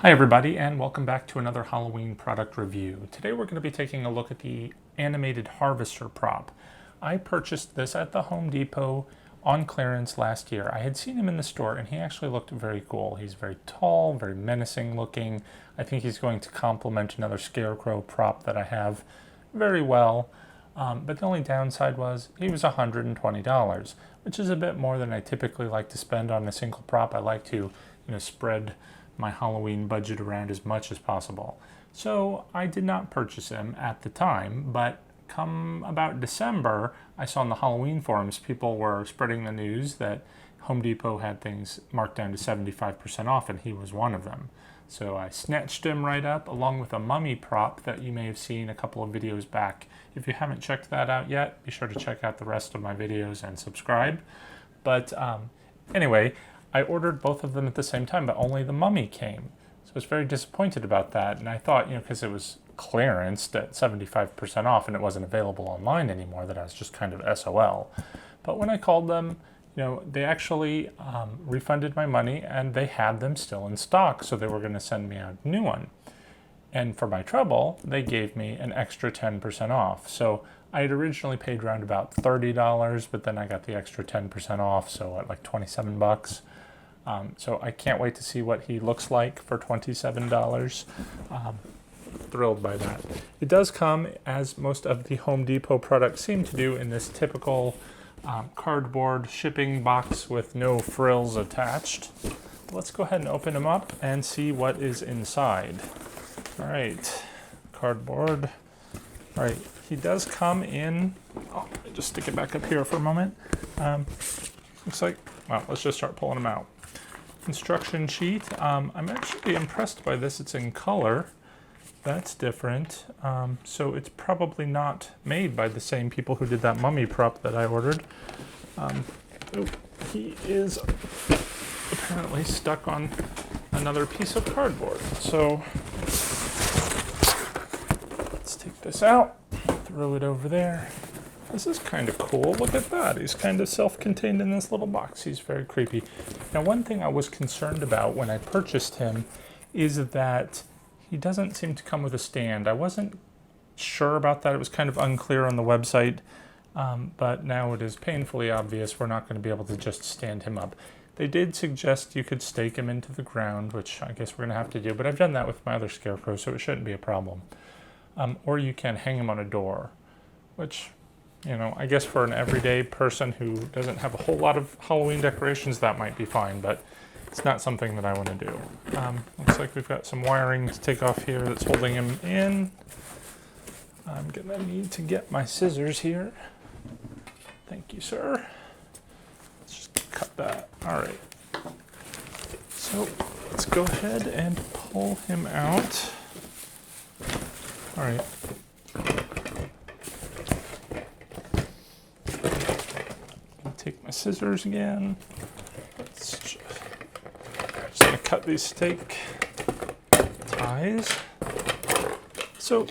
Hi everybody, and welcome back to another Halloween product review. Today we're going to be taking a look at the animated harvester prop. I purchased this at the Home Depot on clearance last year. I had seen him in the store and he actually looked very cool. He's very tall, very menacing looking. I think he's going to complement another scarecrow prop that I have very well. But the only downside was he was $120, which is a bit more than I typically like to spend on a single prop. I like to, spread my Halloween budget around as much as possible. So I did not purchase him at the time, but come about December, I saw on the Halloween forums people were spreading the news that Home Depot had things marked down to 75% off, and he was one of them. So I snatched him right up along with a mummy prop that you may have seen a couple of videos back. If you haven't checked that out yet, be sure to check out the rest of my videos and subscribe. But anyway, I ordered both of them at the same time, but only the mummy came. So I was very disappointed about that. And I thought, because it was clearanced at 75% off and it wasn't available online anymore, that I was just kind of SOL. But when I called them, they actually refunded my money and they had them still in stock. So they were going to send me a new one. And for my trouble, they gave me an extra 10% off. So I had originally paid around about $30, but then I got the extra 10% off, so at like 27 bucks. So I can't wait to see what he looks like for $27. Thrilled by that. It does come, as most of the Home Depot products seem to do, in this typical cardboard shipping box with no frills attached. Let's go ahead and open them up and see what is inside. All right, cardboard. All right, he does come in, let me just stick it back up here for a moment. Looks like, well, let's just start pulling them out. Instruction sheet. I'm actually impressed by this. It's in color. That's different. So it's probably not made by the same people who did that mummy prop that I ordered. He is apparently stuck on another piece of cardboard. So let's take this out, throw it over there. This is kind of cool. Look at that. He's kind of self-contained in this little box. He's very creepy. Now, one thing I was concerned about when I purchased him is that he doesn't seem to come with a stand. I wasn't sure about that. It was kind of unclear on the website, but now it is painfully obvious we're not going to be able to just stand him up. They did suggest you could stake him into the ground, which I guess we're going to have to do, but I've done that with my other scarecrow, so it shouldn't be a problem. Or you can hang him on a door, which, I guess for an everyday person who doesn't have a whole lot of Halloween decorations, that might be fine, but it's not something that I want to do. Looks like we've got some wiring to take off here that's holding him in. I'm going to need to get my scissors here. Thank you, sir. Let's just cut that. All right. So let's go ahead and pull him out. All right. Take my scissors again. Let's just going to cut these stake ties. So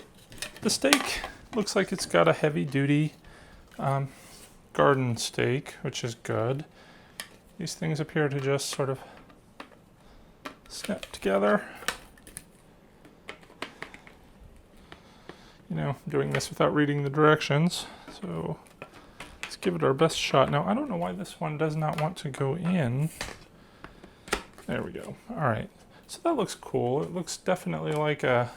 the stake looks like it's got a heavy-duty garden stake, which is good. These things appear to just sort of snap together. Doing this without reading the directions. So let's give it our best shot. Now, I don't know why this one does not want to go in. There we go. All right. So that looks cool. It looks definitely like a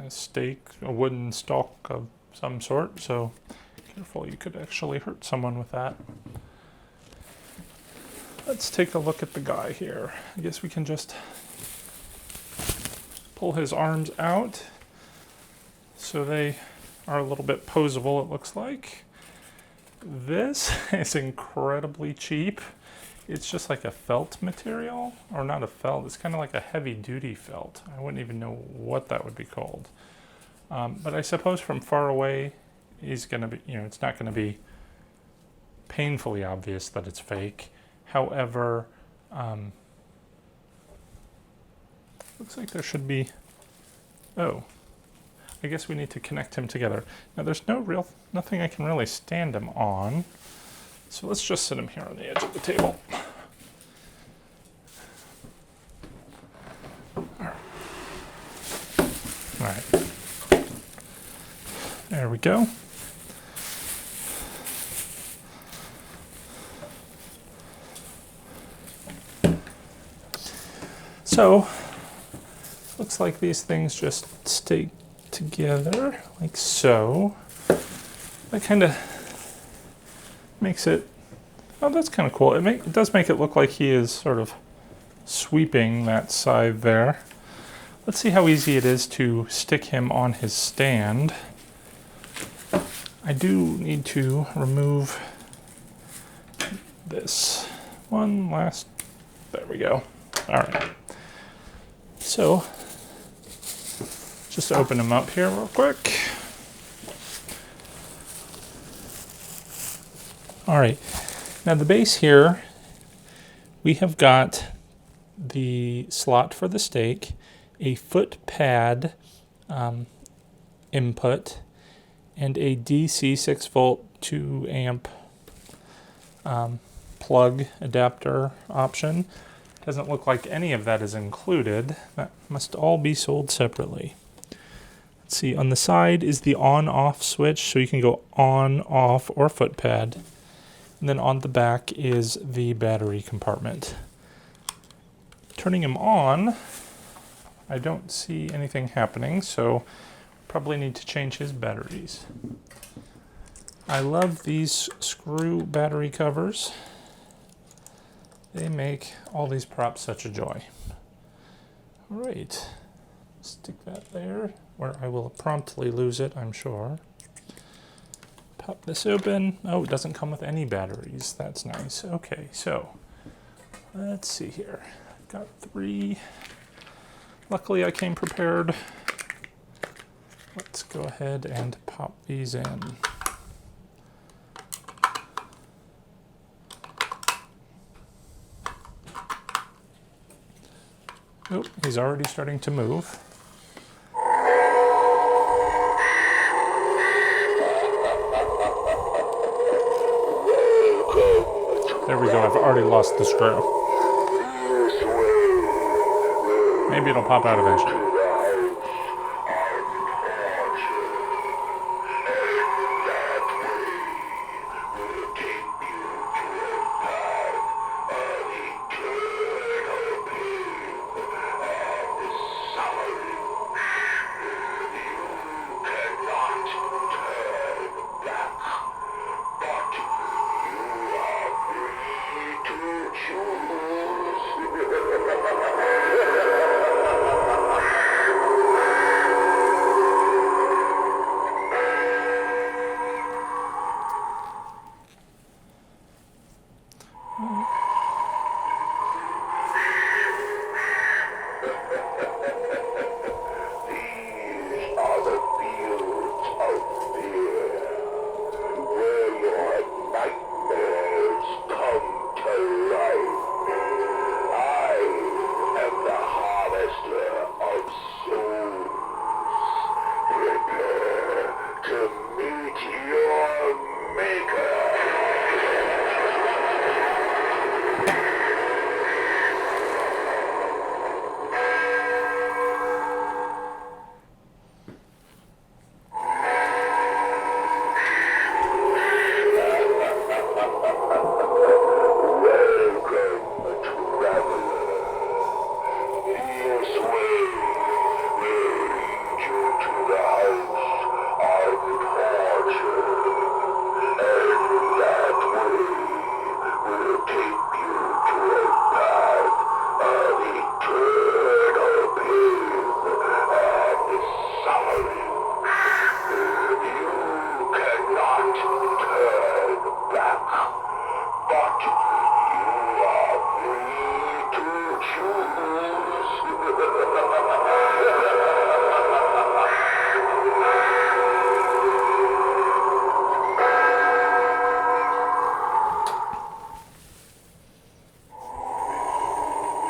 stake, a wooden stalk of some sort. So careful, you could actually hurt someone with that. Let's take a look at the guy here. I guess we can just pull his arms out. So they are a little bit posable, it looks like. This is incredibly cheap. It's just like a felt material, or not a felt, it's kind of like a heavy-duty felt. I wouldn't even know what that would be called. But I suppose from far away, he's going to be, it's not going to be painfully obvious that it's fake. However, looks like there should be, I guess we need to connect him together. Now there's nothing I can really stand him on. So let's just sit him here on the edge of the table. go. So, looks like these things just stay together, like so. That kind of makes it, oh, that's kind of cool. It does make it look like he is sort of sweeping that side there. Let's see how easy it is to stick him on his stand. I do need to remove this one last, there we go. All right. So, just open them up here real quick. All right, now the base here, we have got the slot for the stake, a foot pad input, and a DC 6 volt 2 amp plug adapter option. Doesn't look like any of that is included. That must all be sold separately. Let's see, on the side is the on-off switch, so you can go on, off, or foot pad. And then on the back is the battery compartment. Turning him on, I don't see anything happening, so probably need to change his batteries. I love these screw battery covers. They make all these props such a joy. All right, stick that there, where I will promptly lose it, I'm sure. Pop this open. Oh, it doesn't come with any batteries. That's nice. Okay, so let's see here. I've got 3. Luckily, I came prepared. Let's go ahead and pop these in. Oh, he's already starting to move. There we go, I've already lost the screw. Maybe it'll pop out eventually.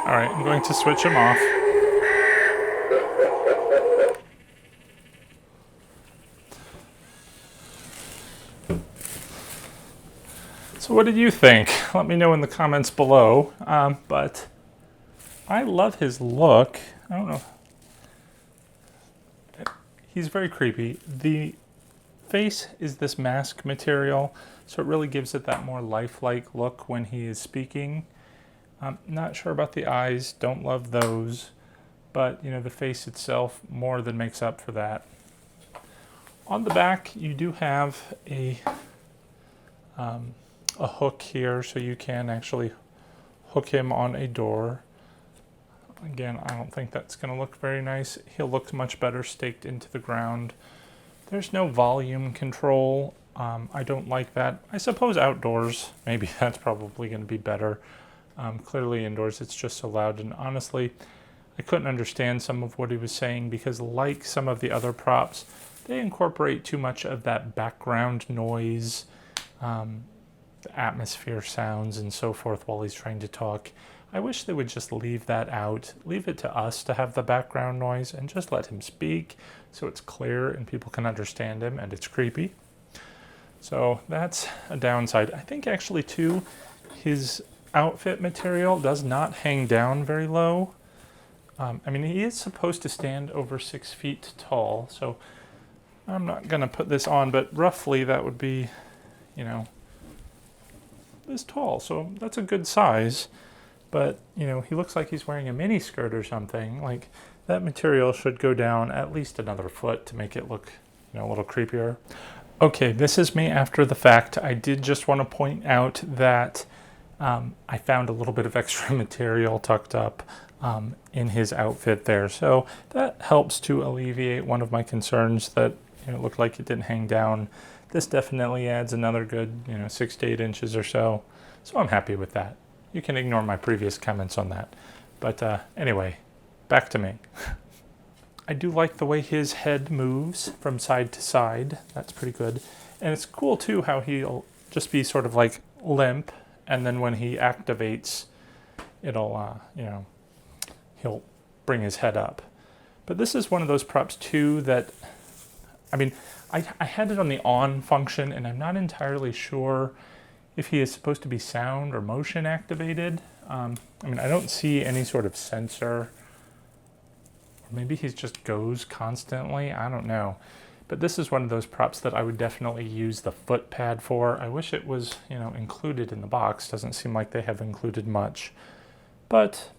All right, I'm going to switch him off. So what did you think? Let me know in the comments below. But I love his look. I don't know. He's very creepy. The face is this mask material, so it really gives it that more lifelike look when he is speaking. I'm not sure about the eyes, don't love those, but you know, the face itself more than makes up for that. On the back, you do have a hook here, so you can actually hook him on a door. Again, I don't think that's going to look very nice. He'll look much better staked into the ground. There's no volume control. I don't like that. I suppose outdoors, maybe that's probably going to be better. Clearly indoors it's just so loud, and honestly, I couldn't understand some of what he was saying because like some of the other props, they incorporate too much of that background noise, the atmosphere sounds and so forth while he's trying to talk. I wish they would just leave that out, leave it to us to have the background noise and just let him speak so it's clear and people can understand him and it's creepy. So that's a downside. I think actually too, his outfit material does not hang down very low. I mean, he is supposed to stand over 6 feet tall, so I'm not going to put this on, but roughly that would be, you know, this tall. So that's a good size, but, you know, he looks like he's wearing a mini skirt or something. Like, that material should go down at least another foot to make it look, you know, a little creepier. Okay, this is me after the fact. I did just want to point out that I found a little bit of extra material tucked up in his outfit there. So that helps to alleviate one of my concerns that, you know, it looked like it didn't hang down. This definitely adds another good, you know, 6 to 8 inches or so. So I'm happy with that. You can ignore my previous comments on that. But anyway, back to me. I do like the way his head moves from side to side. That's pretty good. And it's cool too how he'll just be sort of like limp, and then when he activates, it'll, you know, he'll bring his head up. But this is one of those props too that, I mean, I had it on the on function and I'm not entirely sure if he is supposed to be sound or motion activated. I mean, I don't see any sort of sensor. Or maybe he just goes constantly. I don't know. But this is one of those props that I would definitely use the foot pad for. I wish it was, you know, included in the box. Doesn't seem like they have included much. But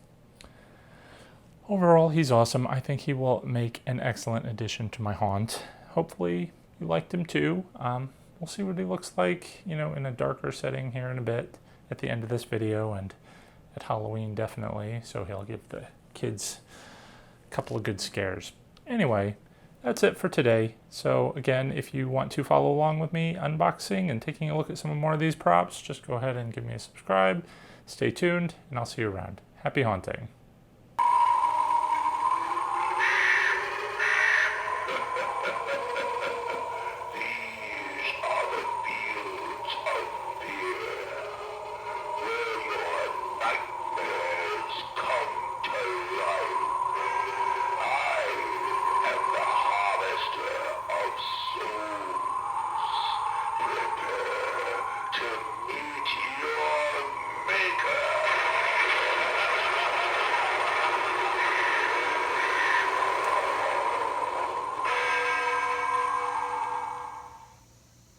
overall, he's awesome. I think he will make an excellent addition to my haunt. Hopefully you liked him too. We'll see what he looks like, you know, in a darker setting here in a bit at the end of this video and at Halloween definitely. So he'll give the kids a couple of good scares. Anyway, that's it for today. So again, if you want to follow along with me unboxing and taking a look at some more of these props, just go ahead and give me a subscribe. Stay tuned and I'll see you around. Happy haunting.